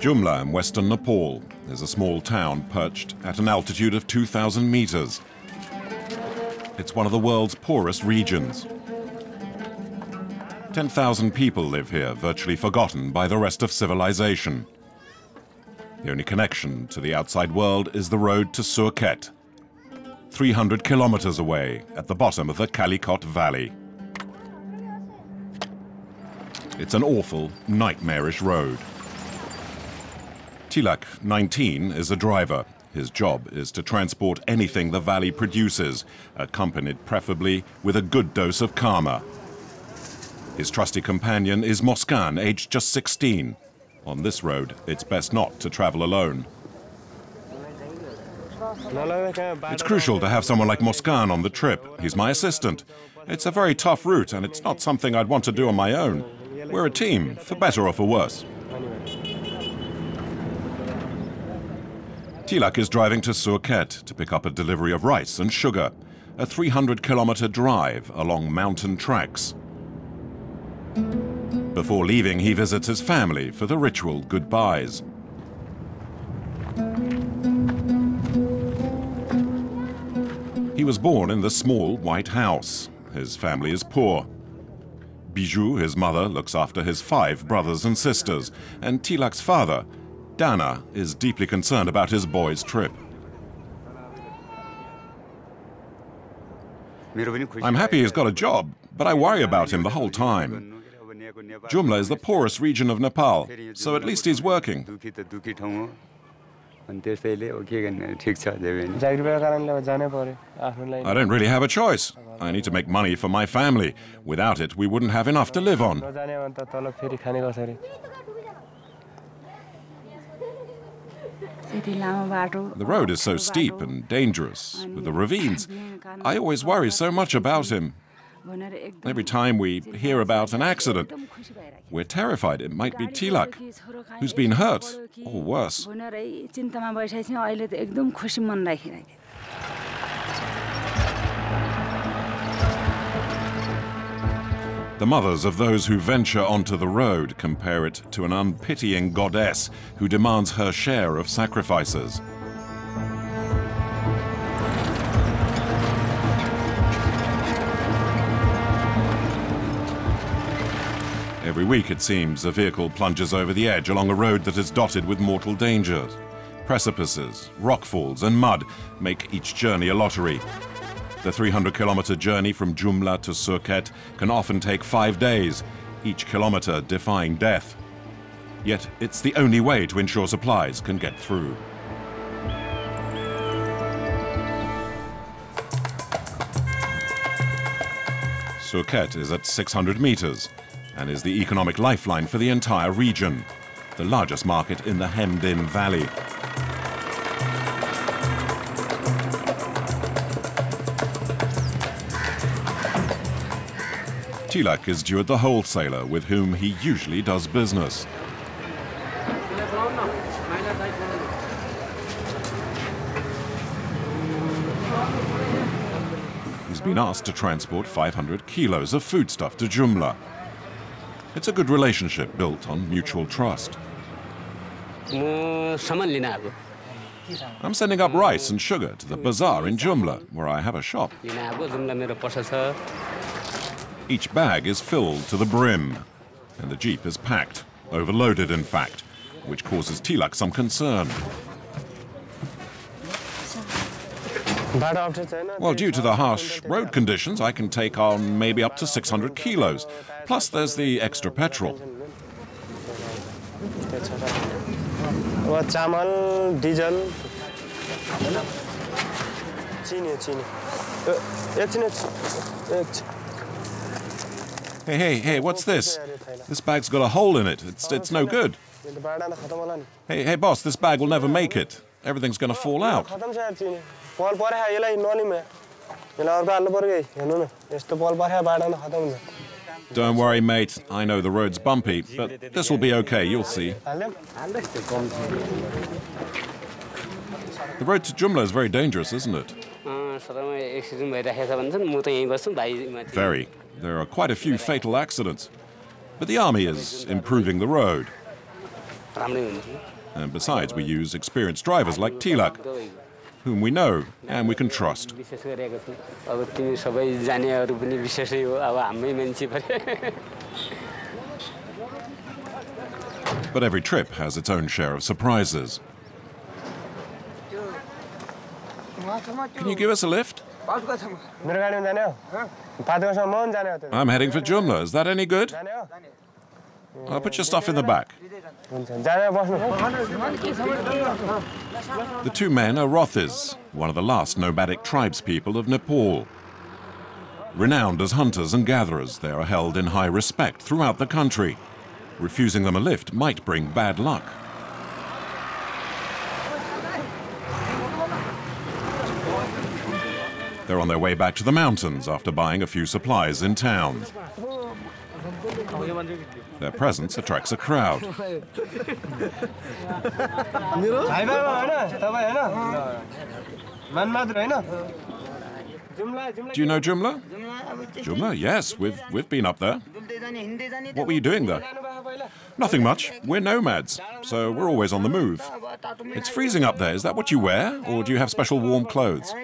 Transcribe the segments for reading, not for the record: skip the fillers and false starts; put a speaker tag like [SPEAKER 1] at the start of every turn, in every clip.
[SPEAKER 1] Jumla in western Nepal is a small town perched at an altitude of 2,000 meters. It's one of the world's poorest regions. 10,000 people live here, virtually forgotten by the rest of civilization. The only connection to the outside world is the road to Surkhet, 300 kilometers away at the bottom of the Kalikot Valley. It's an awful, nightmarish road. Tilak, 19, is a driver. His job is to transport anything the valley produces, accompanied preferably with a good dose of karma. His trusty companion is Moskan, aged just 16. On this road, it's best not to travel alone. It's crucial to have someone like Moskan on the trip. He's my assistant. It's a very tough route, and it's not something I'd want to do on my own. We're a team, for better or for worse. Tilak is driving to Surkhet to pick up a delivery of rice and sugar, a 300-kilometer drive along mountain tracks. Before leaving, he visits his family for the ritual goodbyes. He was born in the small white house. His family is poor. Bijou, his mother, looks after his 5 brothers and sisters, and Tilak's father, Dana, is deeply concerned about his boy's trip. I'm happy he's got a job, but I worry about him the whole time. Jumla is the poorest region of Nepal, so at least he's working. I don't really have a choice. I need to make money for my family. Without it, we wouldn't have enough to live on. The road is so steep and dangerous, with the ravines. I always worry so much about him. Every time we hear about an accident, we're terrified it might be Tilak, who's been hurt, or worse. The mothers of those who venture onto the road compare it to an unpitying goddess who demands her share of sacrifices. Every week, it seems, a vehicle plunges over the edge along a road that is dotted with mortal dangers. Precipices, rockfalls and mud make each journey a lottery. The 300-kilometer journey from Jumla to Surkhet can often take 5 days, each kilometer defying death. Yet it's the only way to ensure supplies can get through. Surkhet is at 600 meters and is the economic lifeline for the entire region, the largest market in the hemmed-in valley. Tilak is due at the wholesaler with whom he usually does business. He's been asked to transport 500 kilos of foodstuff to Jumla. It's a good relationship built on mutual trust. I'm sending up rice and sugar to the bazaar in Jumla, where I have a shop. Each bag is filled to the brim, and the jeep is packed, overloaded in fact, which causes Tilak some concern. Well, due to the harsh road conditions, I can take on maybe up to 600 kilos. Plus, there's the extra petrol. Hey, what's this? This bag's got a hole in it. It's no good. Hey, boss, this bag will never make it. Everything's going to fall out. Don't worry, mate. I know the road's bumpy, but this will be okay, you'll see. The road to Jumla is very dangerous, isn't it? Very. There are quite a few fatal accidents. But the army is improving the road. And besides, we use experienced drivers like Tilak, whom we know and we can trust. But every trip has its own share of surprises. Can you give us a lift? I'm heading for Jumla. Is that any good? I'll put your stuff in the back. The two men are Rothis, one of the last nomadic tribespeople of Nepal. Renowned as hunters and gatherers, they are held in high respect throughout the country. Refusing them a lift might bring bad luck. They're on their way back to the mountains after buying a few supplies in town. Their presence attracts a crowd. Do you know Jumla? Jumla, yes, we've been up there. What were you doing there? Nothing much. We're nomads, so we're always on the move. It's freezing up there. Is that what you wear, or do you have special warm clothes?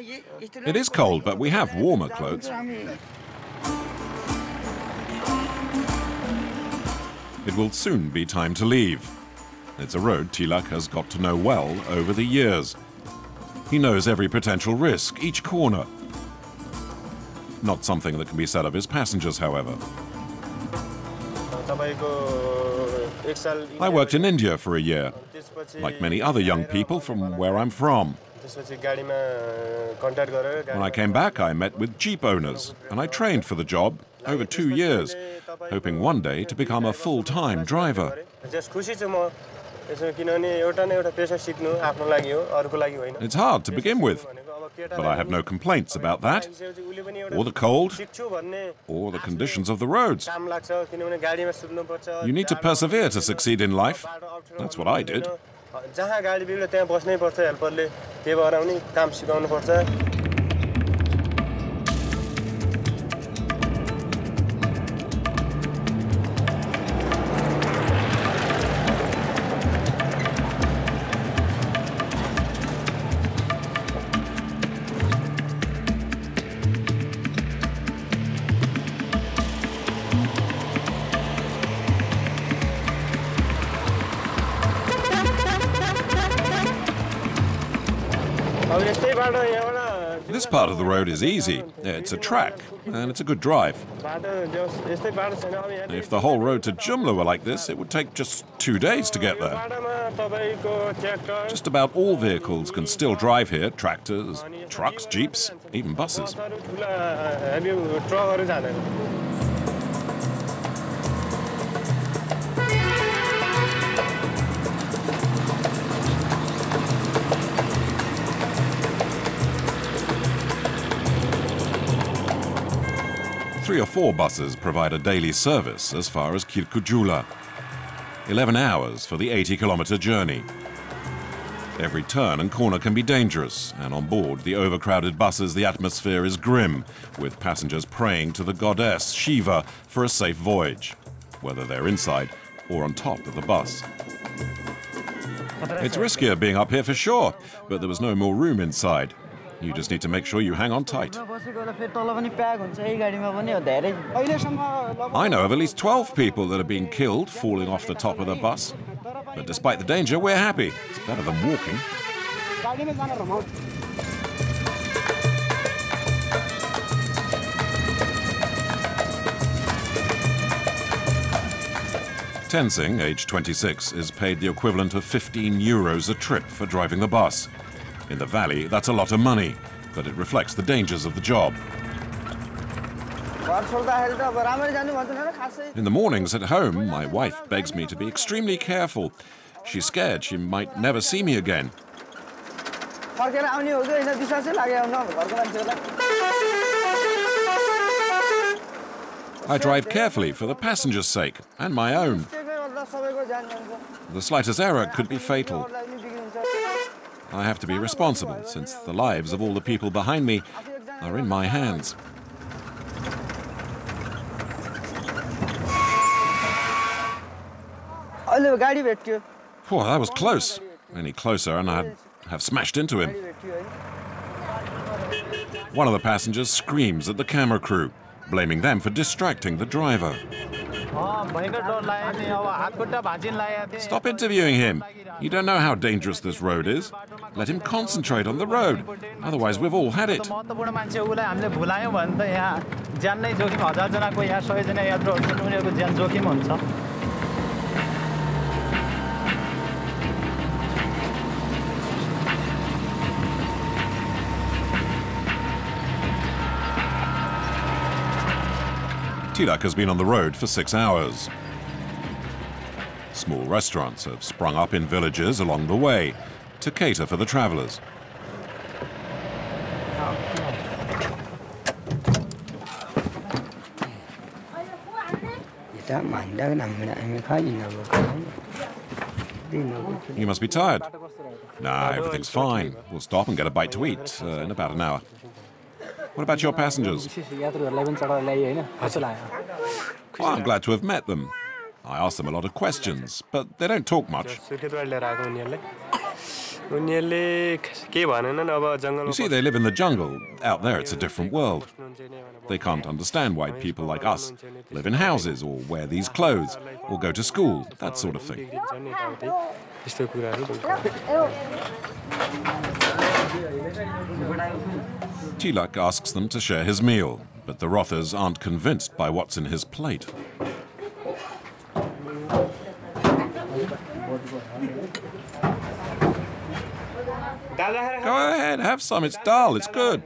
[SPEAKER 1] It is cold, but we have warmer clothes. It will soon be time to leave. It's a road Tilak has got to know well over the years. He knows every potential risk, each corner. Not something that can be said of his passengers, however. I worked in India for a year, like many other young people from where I'm from. When I came back, I met with jeep owners, and I trained for the job over 2 years, hoping one day to become a full-time driver. It's hard to begin with, but I have no complaints about that, or the cold, or the conditions of the roads. You need to persevere to succeed in life. That's what I did. This part of the road is easy. It's a track, and it's a good drive. If the whole road to Jumla were like this, it would take just 2 days to get there. Just about all vehicles can still drive here. Tractors, trucks, jeeps, even buses. 3 or 4 buses provide a daily service as far as Kirkujula. 11 hours for the 80-kilometer journey. Every turn and corner can be dangerous, and on board the overcrowded buses the atmosphere is grim, with passengers praying to the goddess Shiva for a safe voyage, whether they're inside or on top of the bus. It's riskier being up here for sure, but there was no more room inside. You just need to make sure you hang on tight. I know of at least 12 people that have been killed falling off the top of the bus. But despite the danger, we're happy. It's better than walking. Tenzing, aged 26, is paid the equivalent of 15 euros a trip for driving the bus. In the valley, that's a lot of money, but it reflects the dangers of the job. In the mornings at home, my wife begs me to be extremely careful. She's scared she might never see me again. I drive carefully for the passenger's sake and my own. The slightest error could be fatal. I have to be responsible, since the lives of all the people behind me are in my hands. Whoa, that was close. Any closer and I'd have smashed into him. One of the passengers screams at the camera crew, blaming them for distracting the driver. Stop interviewing him. You don't know how dangerous this road is. Let him concentrate on the road. Otherwise, we've all had it. Tilak has been on the road for 6 hours. Small restaurants have sprung up in villages along the way to cater for the travellers. You must be tired. Nah, everything's fine. We'll stop and get a bite to eat in about an hour. What about your passengers? Well, I'm glad to have met them. I asked them a lot of questions, but they don't talk much. You see, they live in the jungle. Out there, it's a different world. They can't understand why people like us live in houses or wear these clothes or go to school, that sort of thing. Tilak asks them to share his meal, but the Rothers aren't convinced by what's in his plate. Go ahead, have some. It's dal, it's good.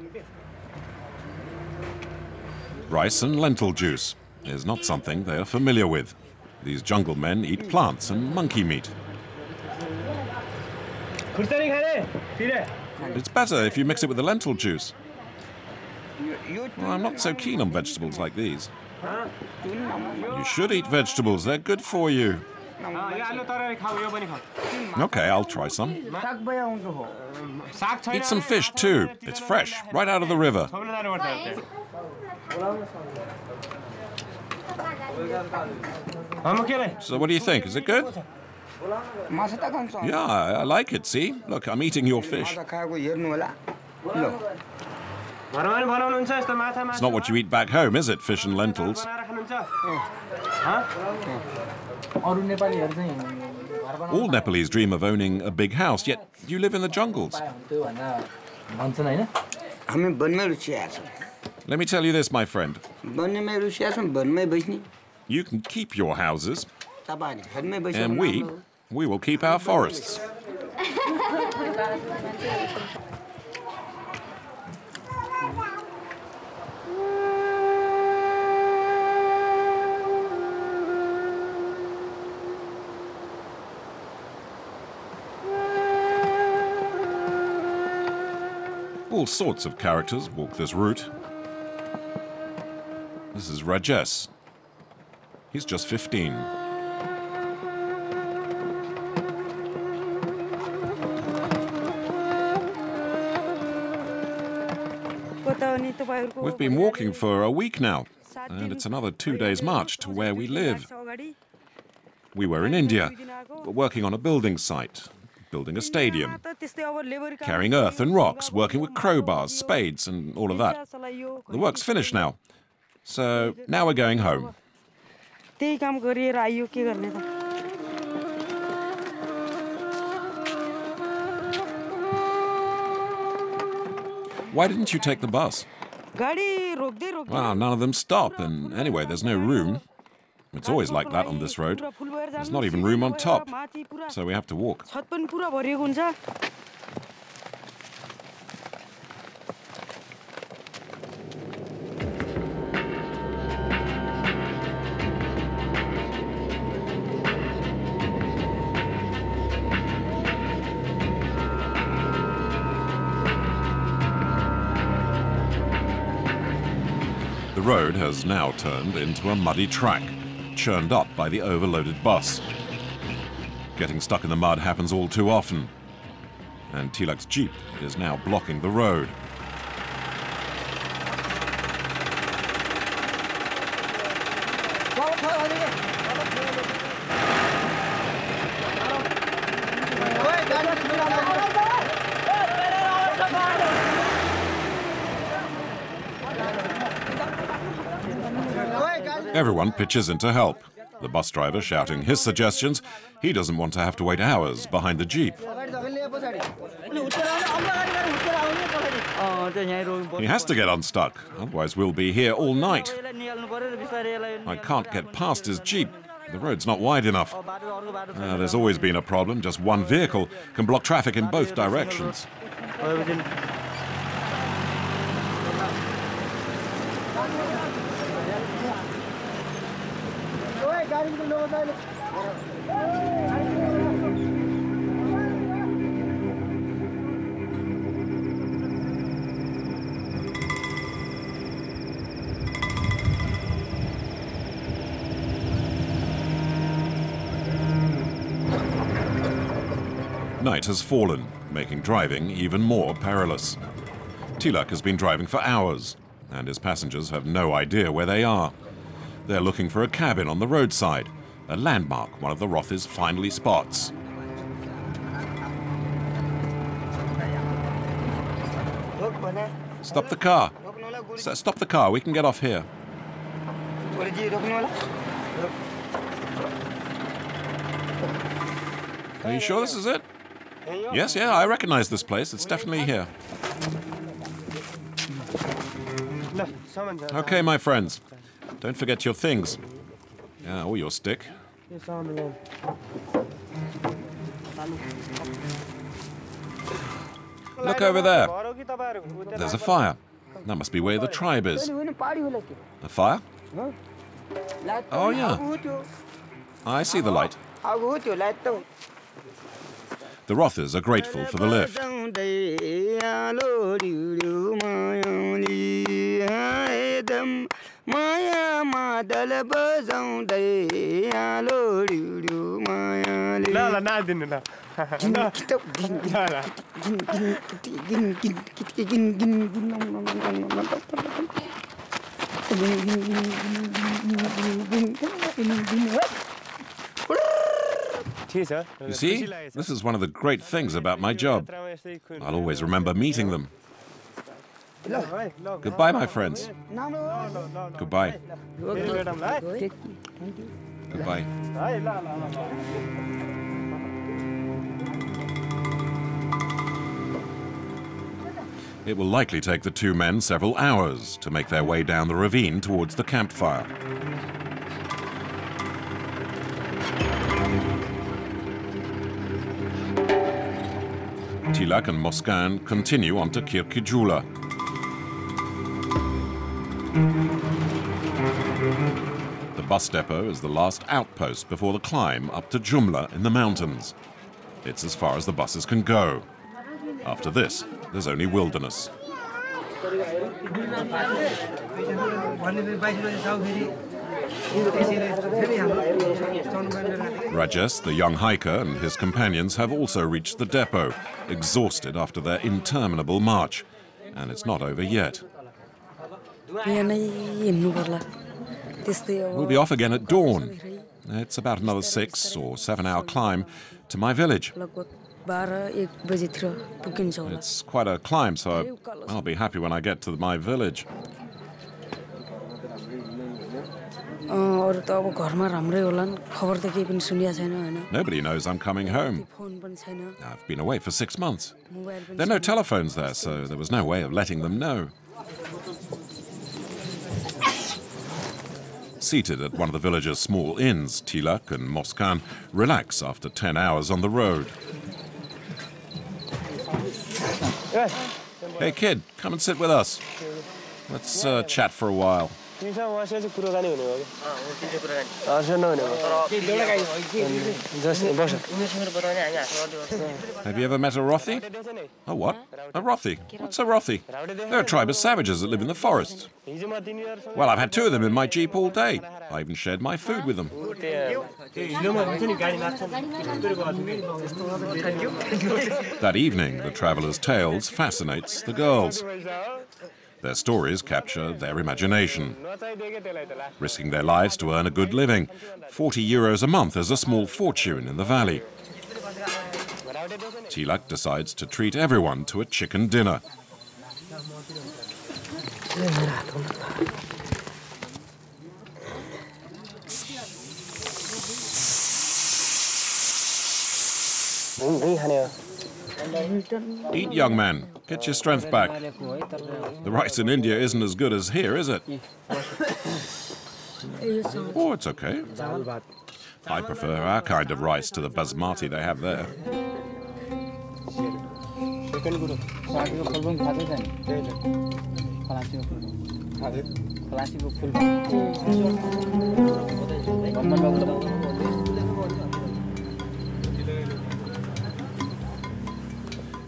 [SPEAKER 1] Rice and lentil juice is not something they are familiar with. These jungle men eat plants and monkey meat. It's better if you mix it with the lentil juice. Well, I'm not so keen on vegetables like these. You should eat vegetables, they're good for you. Okay, I'll try some. Eat some fish too. It's fresh, right out of the river. So what do you think? Is it good? Yeah, I like it, see? Look, I'm eating your fish. It's not what you eat back home, is it? Fish and lentils. All Nepalese dream of owning a big house, yet you live in the jungles. Let me tell you this, my friend. You can keep your houses, and we will keep our forests. All sorts of characters walk this route. This is Rajesh. He's just 15. We've been walking for a week now, and it's another 2 days' march to where we live. We were in India, working on a building site, building a stadium, carrying earth and rocks, working with crowbars, spades, and all of that. The work's finished now, so now we're going home. Why didn't you take the bus? Well, none of them stop, and anyway, there's no room. It's always like that on this road. There's not even room on top, so we have to walk. The road has now turned into a muddy track, churned up by the overloaded bus. Getting stuck in the mud happens all too often, and Tilak's jeep is now blocking the road. Everyone pitches in to help. The bus driver shouting his suggestions. He doesn't want to have to wait hours behind the jeep. He has to get unstuck, otherwise we'll be here all night. I can't get past his jeep. The road's not wide enough. There's always been a problem. Just one vehicle can block traffic in both directions. Night has fallen, making driving even more perilous. Tilak has been driving for hours, and his passengers have no idea where they are. They're looking for a cabin on the roadside, a landmark one of the Rothes finally spots. Stop the car. Stop the car, we can get off here. Are you sure this is it? Yes, yeah, I recognize this place. It's definitely here. Okay, my friends. Don't forget your things. Yeah, or your stick. Look over there. There's a fire. That must be where the tribe is. A fire? Oh, yeah. I see the light. The Rothes are grateful for the lift. You see, this is one of the great things about my job. I'll always remember meeting them. Goodbye, my friends. Goodbye. Goodbye. It will likely take the two men several hours to make their way down the ravine towards the campfire. Tilak and Moskan continue on to Kirkijula. The bus depot is the last outpost before the climb up to Jumla in the mountains. It's as far as the buses can go. After this, there's only wilderness. Rajesh, the young hiker, and his companions have also reached the depot, exhausted after their interminable march. And it's not over yet. We'll be off again at dawn. It's about another 6 or 7 hour climb to my village. It's quite a climb, so I'll be happy when I get to my village. Nobody knows I'm coming home. I've been away for 6 months. There are no telephones there, so there was no way of letting them know. Seated at one of the village's small inns, Tilak and Moskan relax after 10 hours on the road. Hey kid, come and sit with us. Let's chat for a while. Have you ever met a Rothi? A what? A Rothi? What's a Rothi? They're a tribe of savages that live in the forest. Well, I've had 2 of them in my jeep all day. I even shared my food with them. That evening, the travelers' tales fascinates the girls. Their stories capture their imagination. Risking their lives to earn a good living. 40 euros a month is a small fortune in the valley. Tilak decides to treat everyone to a chicken dinner. Eat, young man. Get your strength back. The rice in India isn't as good as here, is it? Oh, it's okay. I prefer our kind of rice to the basmati they have there.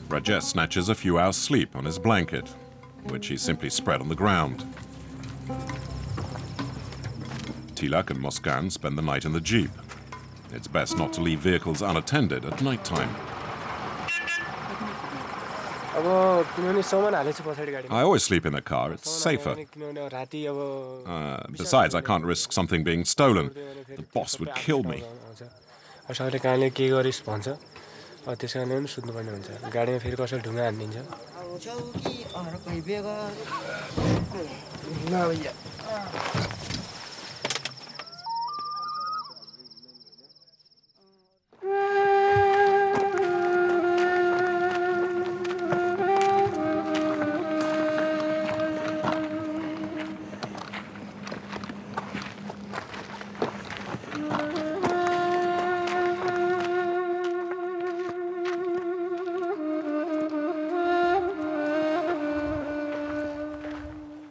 [SPEAKER 1] Rajesh snatches a few hours' sleep on his blanket, which he simply spread on the ground. Tilak and Muskan spend the night in the jeep. It's best not to leave vehicles unattended at night time. I always sleep in the car, it's safer. Besides, I can't risk something being stolen. The boss would kill me.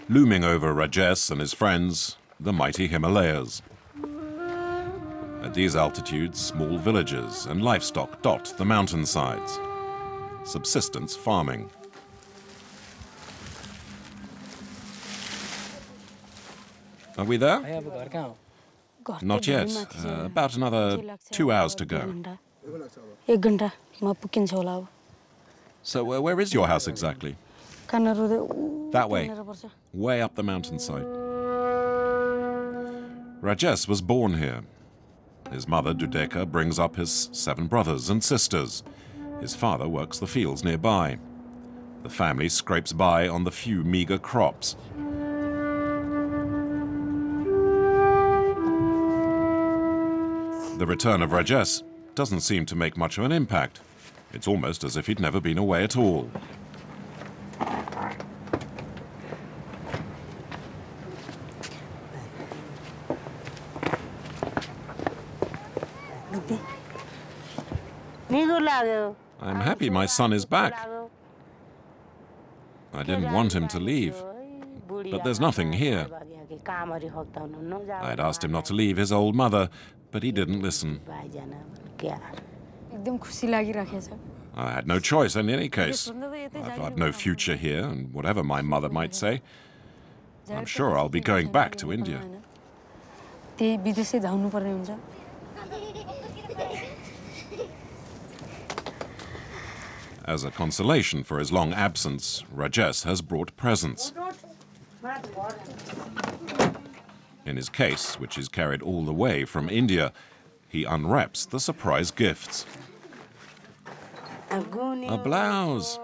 [SPEAKER 1] Looming over Rajesh and his friends, the mighty Himalayas. At these altitudes, small villages and livestock dot the mountainsides. Subsistence farming. Are we there? Not yet. About another 2 hours to go. So where is your house exactly? That way, way up the mountainside. Rajesh was born here. His mother, Dudeka, brings up his 7 brothers and sisters. His father works the fields nearby. The family scrapes by on the few meager crops. The return of Rajesh doesn't seem to make much of an impact. It's almost as if he'd never been away at all. I'm happy my son is back. I didn't want him to leave, but there's nothing here. I'd asked him not to leave his old mother, but he didn't listen. I had no choice in any case. I've no future here, and whatever my mother might say, I'm sure I'll be going back to India. As a consolation for his long absence, Rajesh has brought presents. In his case, which is carried all the way from India, he unwraps the surprise gifts. A blouse.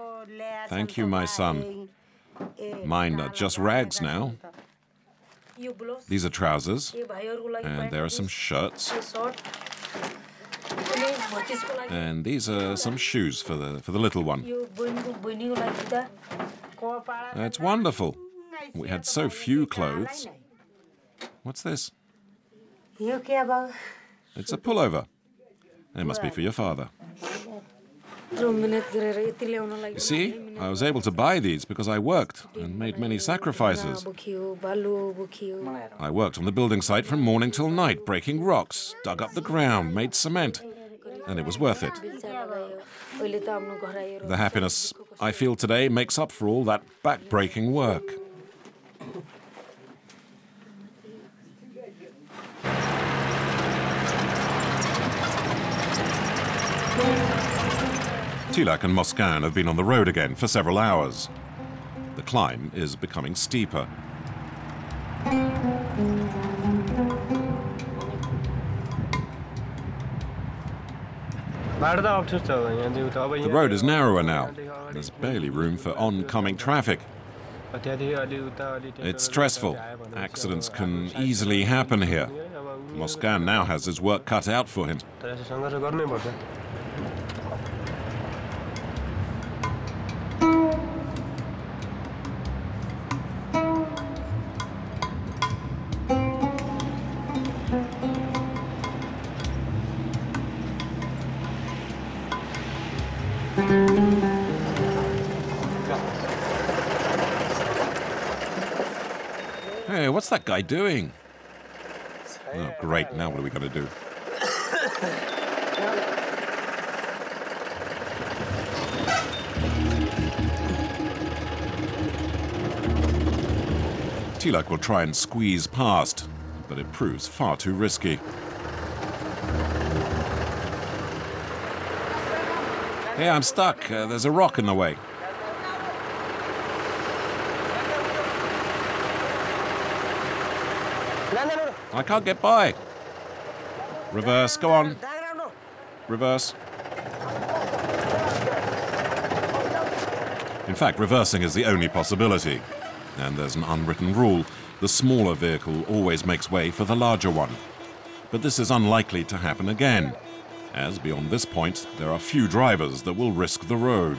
[SPEAKER 1] Thank you, my son. Mine are just rags now. These are trousers, and there are some shirts. And these are some shoes for the little one. That's wonderful. We had so few clothes. What's this? It's a pullover. It must be for your father. You see, I was able to buy these because I worked and made many sacrifices. I worked on the building site from morning till night, breaking rocks, dug up the ground, made cement, and it was worth it. The happiness I feel today makes up for all that back-breaking work. Tilak and Muskan have been on the road again for several hours. The climb is becoming steeper. The road is narrower now. There's barely room for oncoming traffic. It's stressful. Accidents can easily happen here. Muskan now has his work cut out for him. Hey, what's that guy doing? Oh, great. Now what are we going to do? Tilak will try and squeeze past, but it proves far too risky. Hey, I'm stuck. There's a rock in the way. I can't get by. Reverse, go on. Reverse. In fact, reversing is the only possibility. And there's an unwritten rule. The smaller vehicle always makes way for the larger one. But this is unlikely to happen again, as beyond this point, there are few drivers that will risk the road.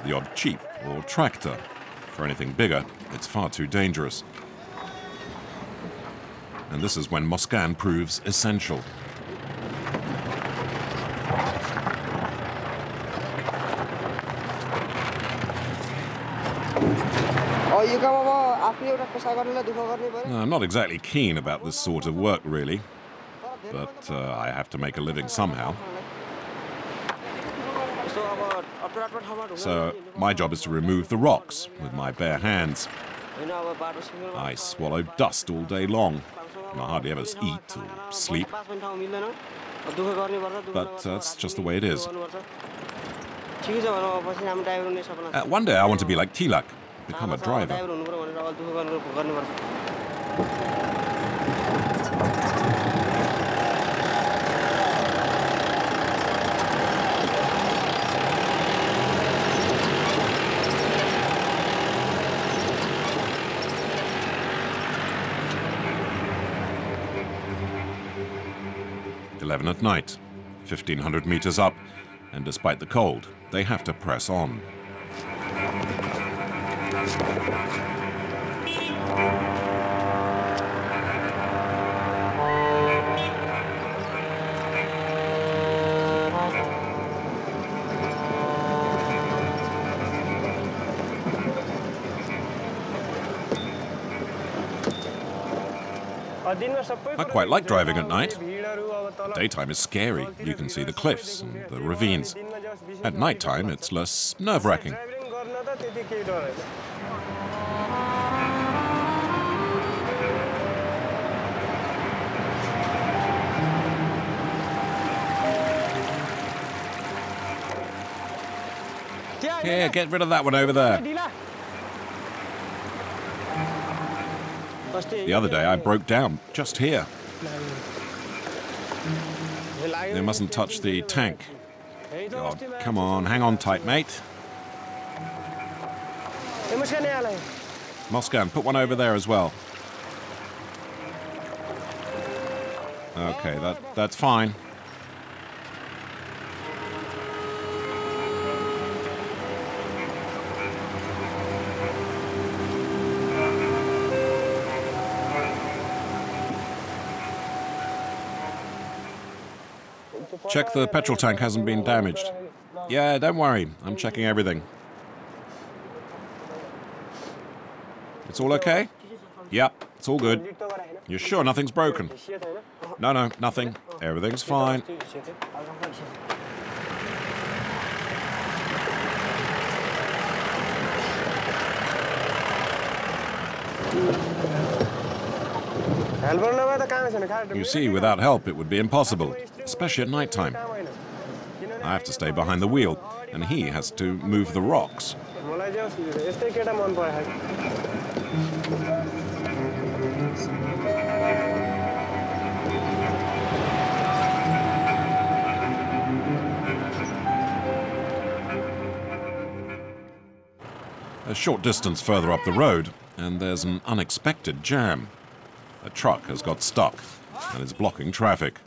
[SPEAKER 1] The odd jeep or tractor. For anything bigger, it's far too dangerous. And this is when Moscan proves essential. I'm not exactly keen about this sort of work, really. But I have to make a living somehow. So my job is to remove the rocks with my bare hands. I swallow dust all day long. I hardly ever eat or sleep. But that's just the way it is. One day I want to be like Tilak, become a driver. At night, 1,500 meters up, and despite the cold, they have to press on. I quite like driving at night. Daytime is scary. You can see the cliffs and the ravines. At nighttime, it's less nerve-wracking. Here, get rid of that one over there. The other day I broke down, just here. They mustn't touch the tank. God, come on, hang on tight, mate. Moscan, put one over there as well. Okay, that's fine. Check the petrol tank hasn't been damaged. Yeah, don't worry. I'm checking everything. It's all okay? Yep, it's all good. You're sure nothing's broken? No, nothing. Everything's fine. You see, without help, it would be impossible, especially at night time. I have to stay behind the wheel, and he has to move the rocks. A short distance further up the road, and there's an unexpected jam. A truck has got stuck and is blocking traffic.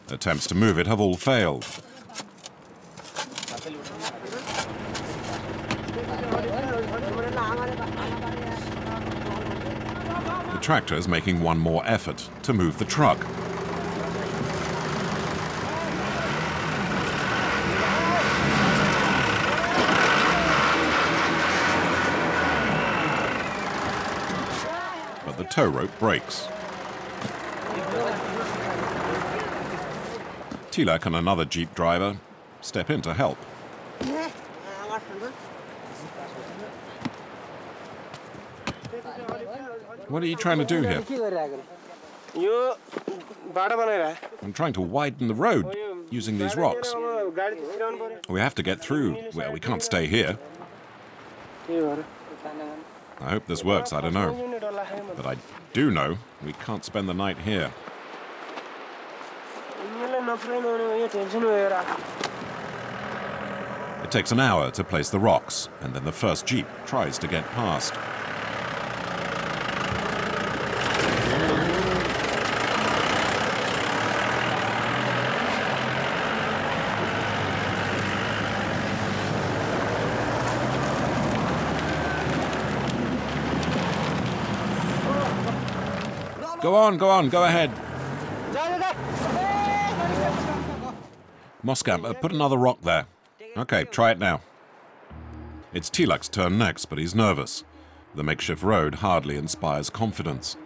[SPEAKER 1] Attempts to move it have all failed. The tractor is making one more effort to move the truck. the tow rope breaks. Tilak and another jeep driver step in to help. What are you trying to do here? I'm trying to widen the road using these rocks. We have to get through. Well, we can't stay here. I hope this works, I don't know. But I do know we can't spend the night here. It takes an hour to place the rocks, and then the first jeep tries to get past. Go on, go ahead. Moskam, put another rock there. Okay, try it now. It's Tilak's turn next, but he's nervous. The makeshift road hardly inspires confidence.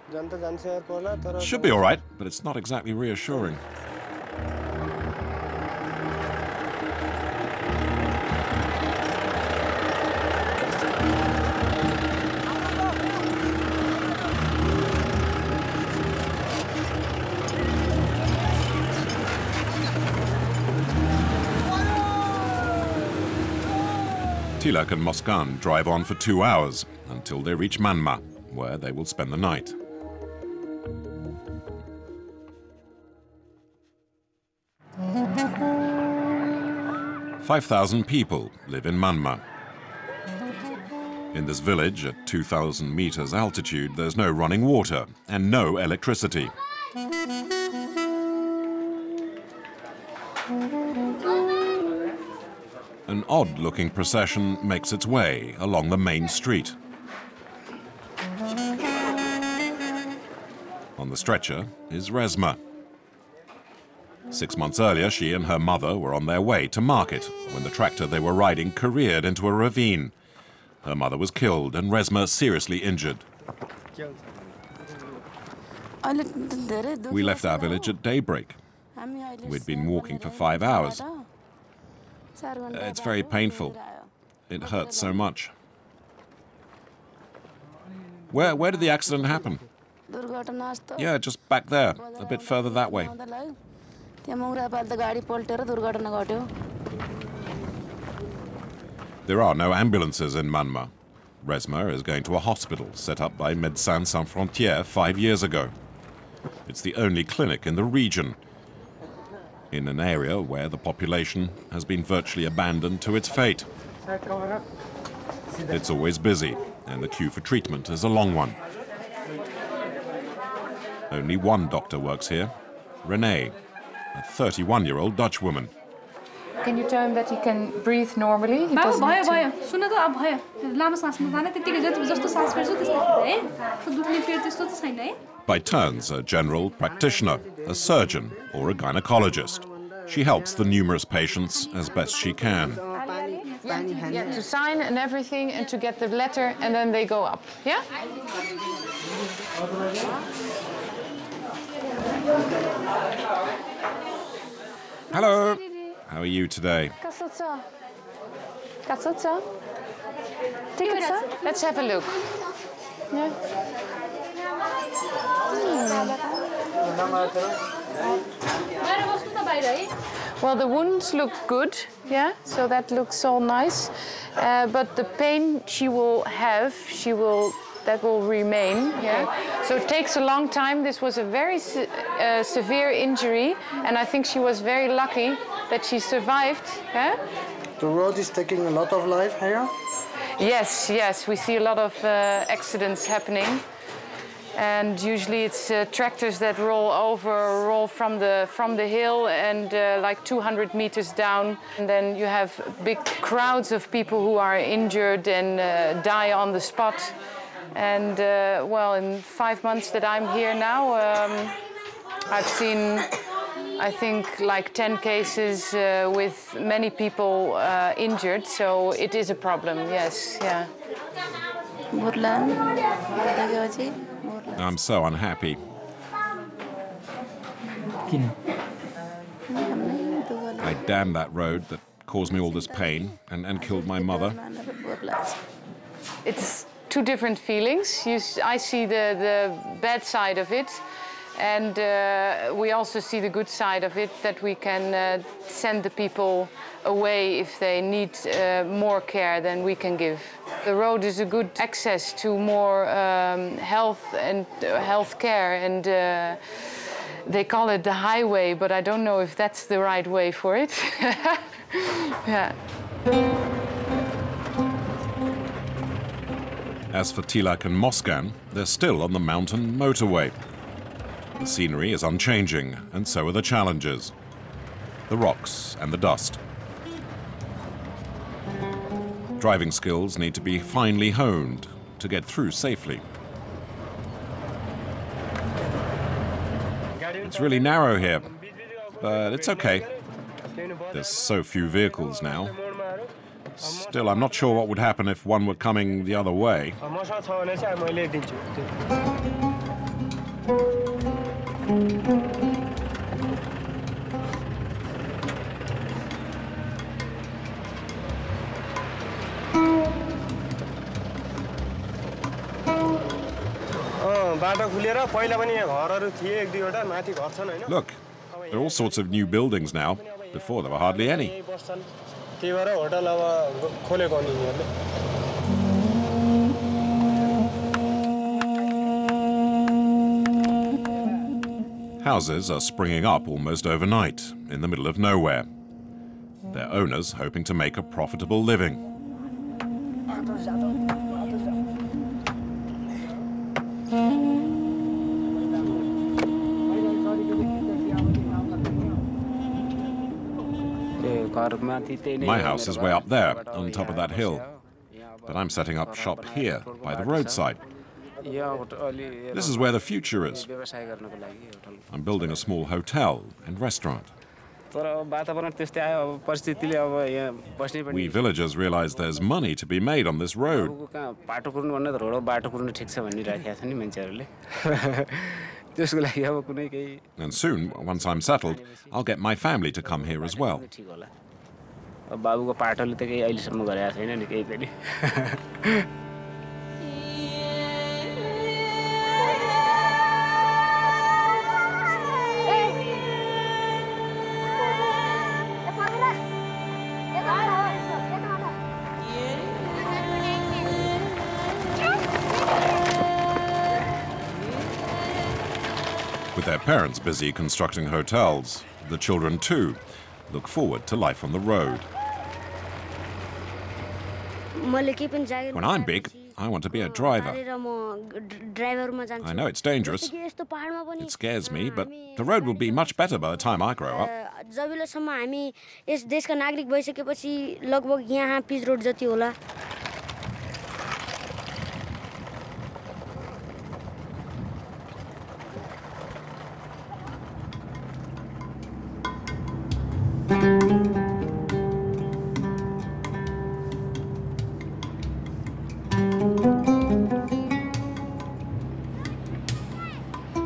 [SPEAKER 1] Should be all right, but it's not exactly reassuring. Tilak and Moskan drive on for 2 hours until they reach Manma, where they will spend the night. "5,000 people live in Manma. In this village at 2,000 meters altitude, there's no running water and no electricity. An odd-looking procession makes its way along the main street. On the stretcher is Resma. 6 months earlier, she and her mother were on their way to market when the tractor they were riding careered into a ravine. Her mother was killed and Resma seriously injured. We left our village at daybreak. We'd been walking for 5 hours. It's very painful. It hurts so much." Where did the accident happen? Yeah, just back there, a bit further that way. There are no ambulances in Manma. Resma is going to a hospital set up by Médecins Sans Frontières 5 years ago. It's the only clinic in the region, in an area where the population has been virtually abandoned to its fate. It's always busy, and the queue for treatment is a long one. Only one doctor works here, Renee, a 31-year-old Dutch woman.
[SPEAKER 2] Can you tell him that he can breathe normally? He doesn't need to...
[SPEAKER 1] By turns, a general practitioner, a surgeon, or a gynecologist. She helps the numerous patients as best she can.
[SPEAKER 2] Yeah, to sign and everything, and to get the letter, and then they go up. Yeah?
[SPEAKER 1] Hello. How are you today?
[SPEAKER 2] Let's have a look. Yeah. Well, the wounds look good, yeah, so that looks all nice. But the pain she will have, that will remain, yeah. So it takes a long time. This was a very severe injury, and I think she was very lucky that she survived. Yeah?
[SPEAKER 3] The road is taking a lot of life here?
[SPEAKER 2] Yes, yes, we see a lot of accidents happening. And usually it's tractors that roll from the hill and like 200 meters down. And then you have big crowds of people who are injured and die on the spot. And well, in 5 months that I'm here now, I've seen, I think, like 10 cases with many people injured. So it is a problem, yes, yeah.
[SPEAKER 1] I'm so unhappy. I damned that road that caused me all this pain and killed my mother.
[SPEAKER 2] It's two different feelings. I see the bad side of it, and we also see the good side of it, that we can send the people away if they need more care than we can give. The road is a good access to more health and health care, and they call it the highway, but I don't know if that's the right way for it. Yeah.
[SPEAKER 1] As for Tilak and Moscan, they're still on the mountain motorway. The scenery is unchanging, and so are the challenges. The rocks and the dust. Driving skills need to be finely honed to get through safely. It's really narrow here, but it's okay. There's so few vehicles now. Still, I'm not sure what would happen if one were coming the other way. Look, there are all sorts of new buildings now. Before, there were hardly any. Houses are springing up almost overnight, in the middle of nowhere. Their owners hoping to make a profitable living. My house is way up there, on top of that hill. But I'm setting up shop here, by the roadside. This is where the future is. I'm building a small hotel and restaurant. We villagers realize there's money to be made on this road. And soon, once I'm settled, I'll get my family to come here as well. With their parents busy constructing hotels, the children too look forward to life on the road. When I'm big, I want to be a driver. I know it's dangerous. It scares me, but the road will be much better by the time I grow up.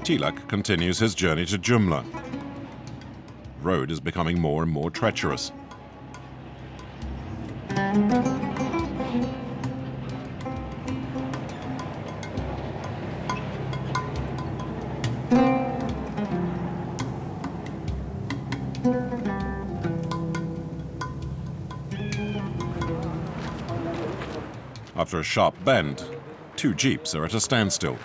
[SPEAKER 1] Tilak continues his journey to Jumla. Road is becoming more and more treacherous. After a sharp bend, two jeeps are at a standstill.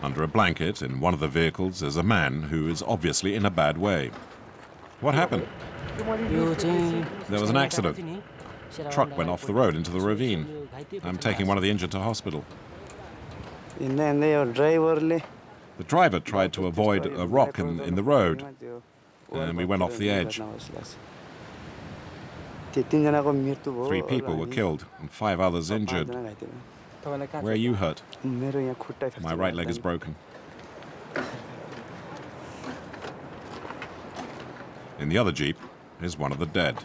[SPEAKER 1] Under a blanket in one of the vehicles is a man who is obviously in a bad way. What happened? There was an accident. A truck went off the road into the ravine. I'm taking one of the injured to hospital. The driver tried to avoid a rock in the road, and we went off the edge. 3 people were killed and 5 others injured. Where are you hurt? My right leg is broken. In the other jeep is one of the dead.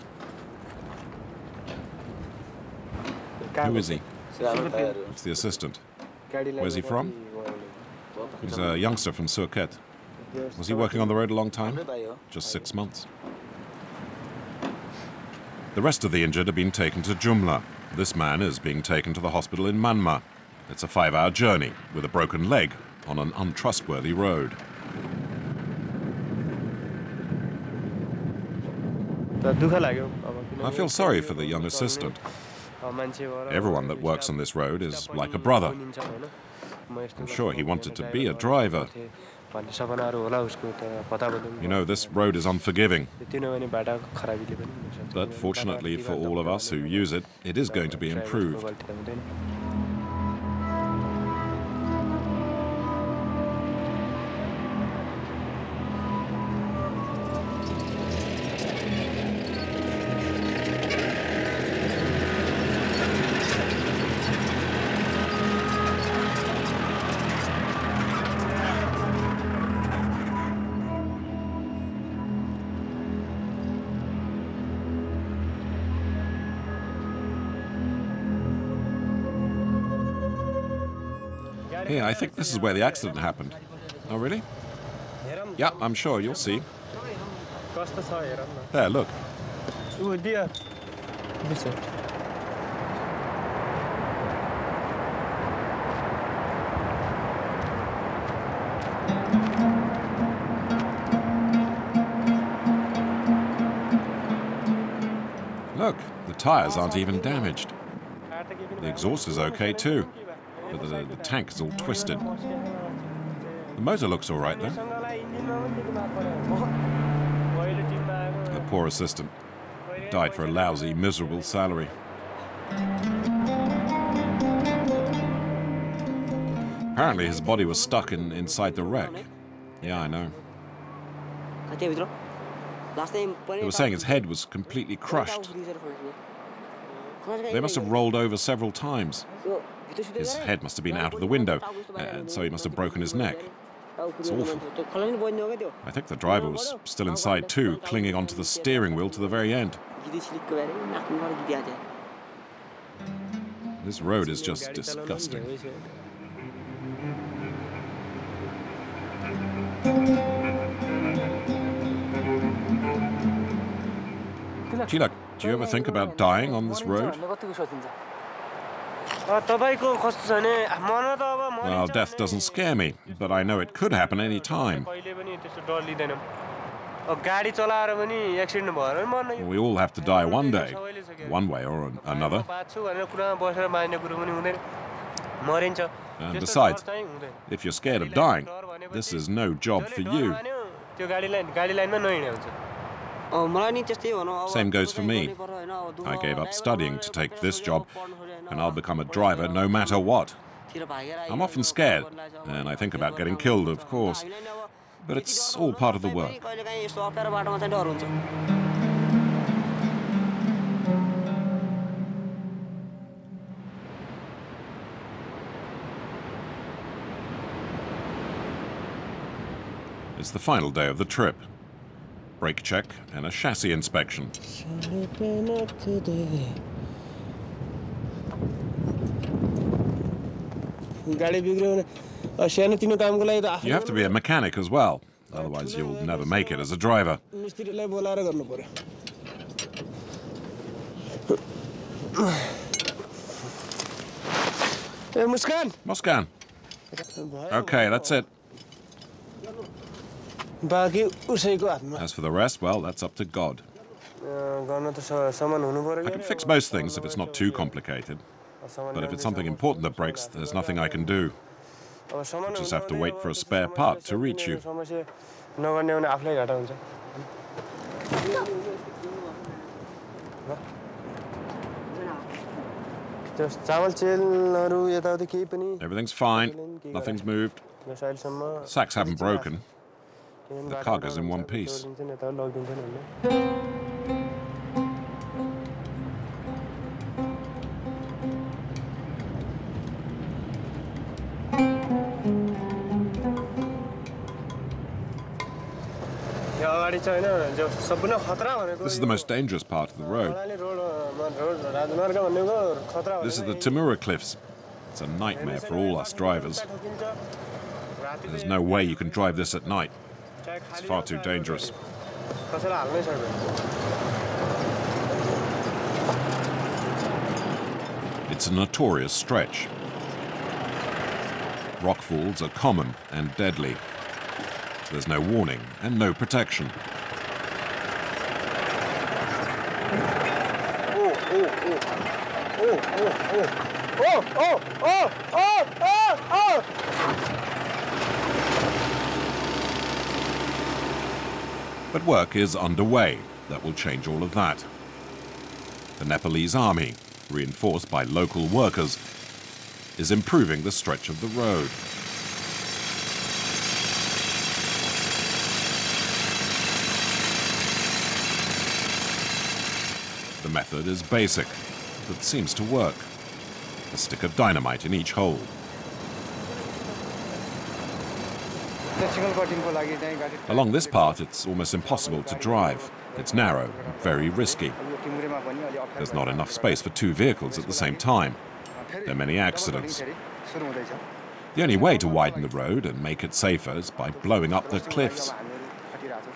[SPEAKER 1] Who is he? It's the assistant. Where's he from? He's a youngster from Surkhet. Was he working on the road a long time? Just 6 months. The rest of the injured have been taken to Jumla. This man is being taken to the hospital in Manma. It's a 5-hour journey with a broken leg on an untrustworthy road. I feel sorry for the young assistant. Everyone that works on this road is like a brother. I'm sure he wanted to be a driver. You know, this road is unforgiving. But fortunately for all of us who use it, it is going to be improved. Here, I think this is where the accident happened. Oh, really? Yeah, I'm sure. You'll see. There, look. Look, the tires aren't even damaged. The exhaust is okay too, but the tank is all twisted. The motor looks all right, though. The poor assistant died for a lousy, miserable salary. Apparently his body was stuck inside the wreck. Yeah, I know. They were saying his head was completely crushed. They must have rolled over several times. His head must have been out of the window, and so he must have broken his neck. It's awful. I think the driver was still inside too, clinging onto the steering wheel to the very end. This road is just disgusting. Chilak, do you ever think about dying on this road? Well, death doesn't scare me, but I know it could happen any time. We all have to die one day, one way or another. And besides, if you're scared of dying, this is no job for you. Same goes for me. I gave up studying to take this job, and I'll become a driver no matter what. I'm often scared, and I think about getting killed, of course, but it's all part of the work. It's the final day of the trip. Brake check and a chassis inspection. You have to be a mechanic as well, otherwise you'll never make it as a driver. Muskan. Okay, that's it. As for the rest, well, that's up to God. I can fix most things if it's not too complicated. But if it's something important that breaks, there's nothing I can do. I just have to wait for a spare part to reach you. Everything's fine. Nothing's moved. The sacks haven't broken. The cargo's in one piece. This is the most dangerous part of the road. This is the Timura Cliffs. It's a nightmare for all us drivers. There's no way you can drive this at night. It's far too dangerous. It's a notorious stretch. Rockfalls are common and deadly. There's no warning and no protection. But work is underway that will change all of that. The Nepalese army, reinforced by local workers, is improving the stretch of the road. The method is basic, but seems to work. A stick of dynamite in each hole. Along this part, it's almost impossible to drive. It's narrow and very risky. There's not enough space for two vehicles at the same time. There are many accidents. The only way to widen the road and make it safer is by blowing up the cliffs.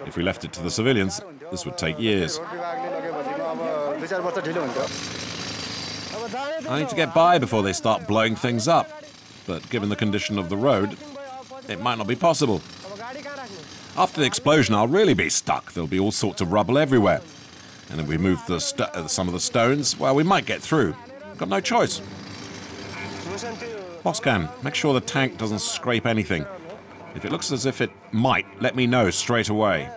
[SPEAKER 1] If we left it to the civilians, this would take years. I need to get by before they start blowing things up. But given the condition of the road, it might not be possible. After the explosion, I'll really be stuck. There'll be all sorts of rubble everywhere. And if we move some of the stones, well, we might get through. Got no choice. Moscan, make sure the tank doesn't scrape anything. If it looks as if it might, let me know straight away.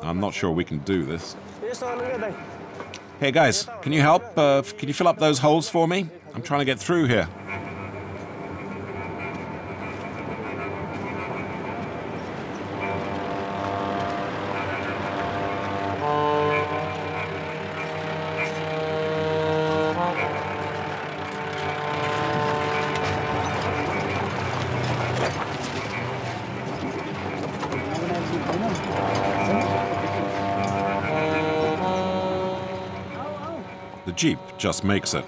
[SPEAKER 1] I'm not sure we can do this. Hey guys, can you help? Can you fill up those holes for me? I'm trying to get through here. The Jeep just makes it.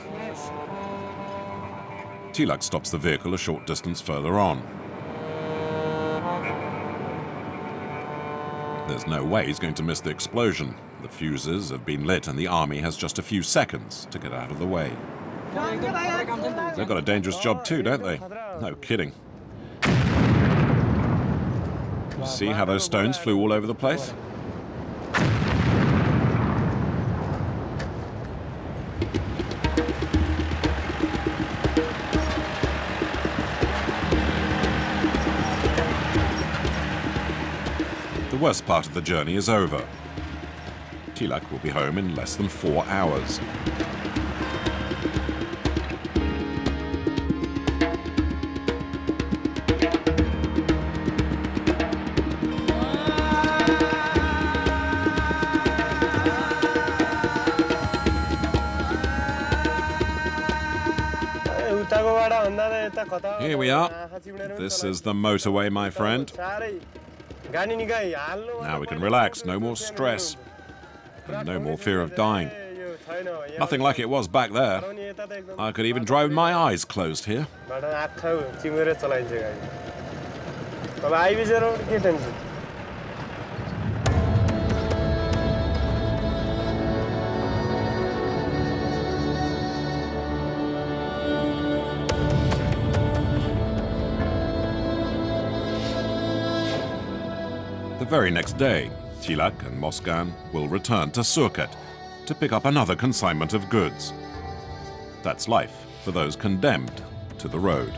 [SPEAKER 1] Tilak stops the vehicle a short distance further on. There's no way he's going to miss the explosion. The fuses have been lit and the army has just a few seconds to get out of the way. They've got a dangerous job too, don't they? No kidding. See how those stones flew all over the place? The worst part of the journey is over. Tilak will be home in less than 4 hours. Here we are. This is the motorway, my friend. Now we can relax, no more stress, and no more fear of dying. Nothing like it was back there. I could even drive with my eyes closed here. The very next day, Tilak and Moscan will return to Surkhet to pick up another consignment of goods. That's life for those condemned to the road.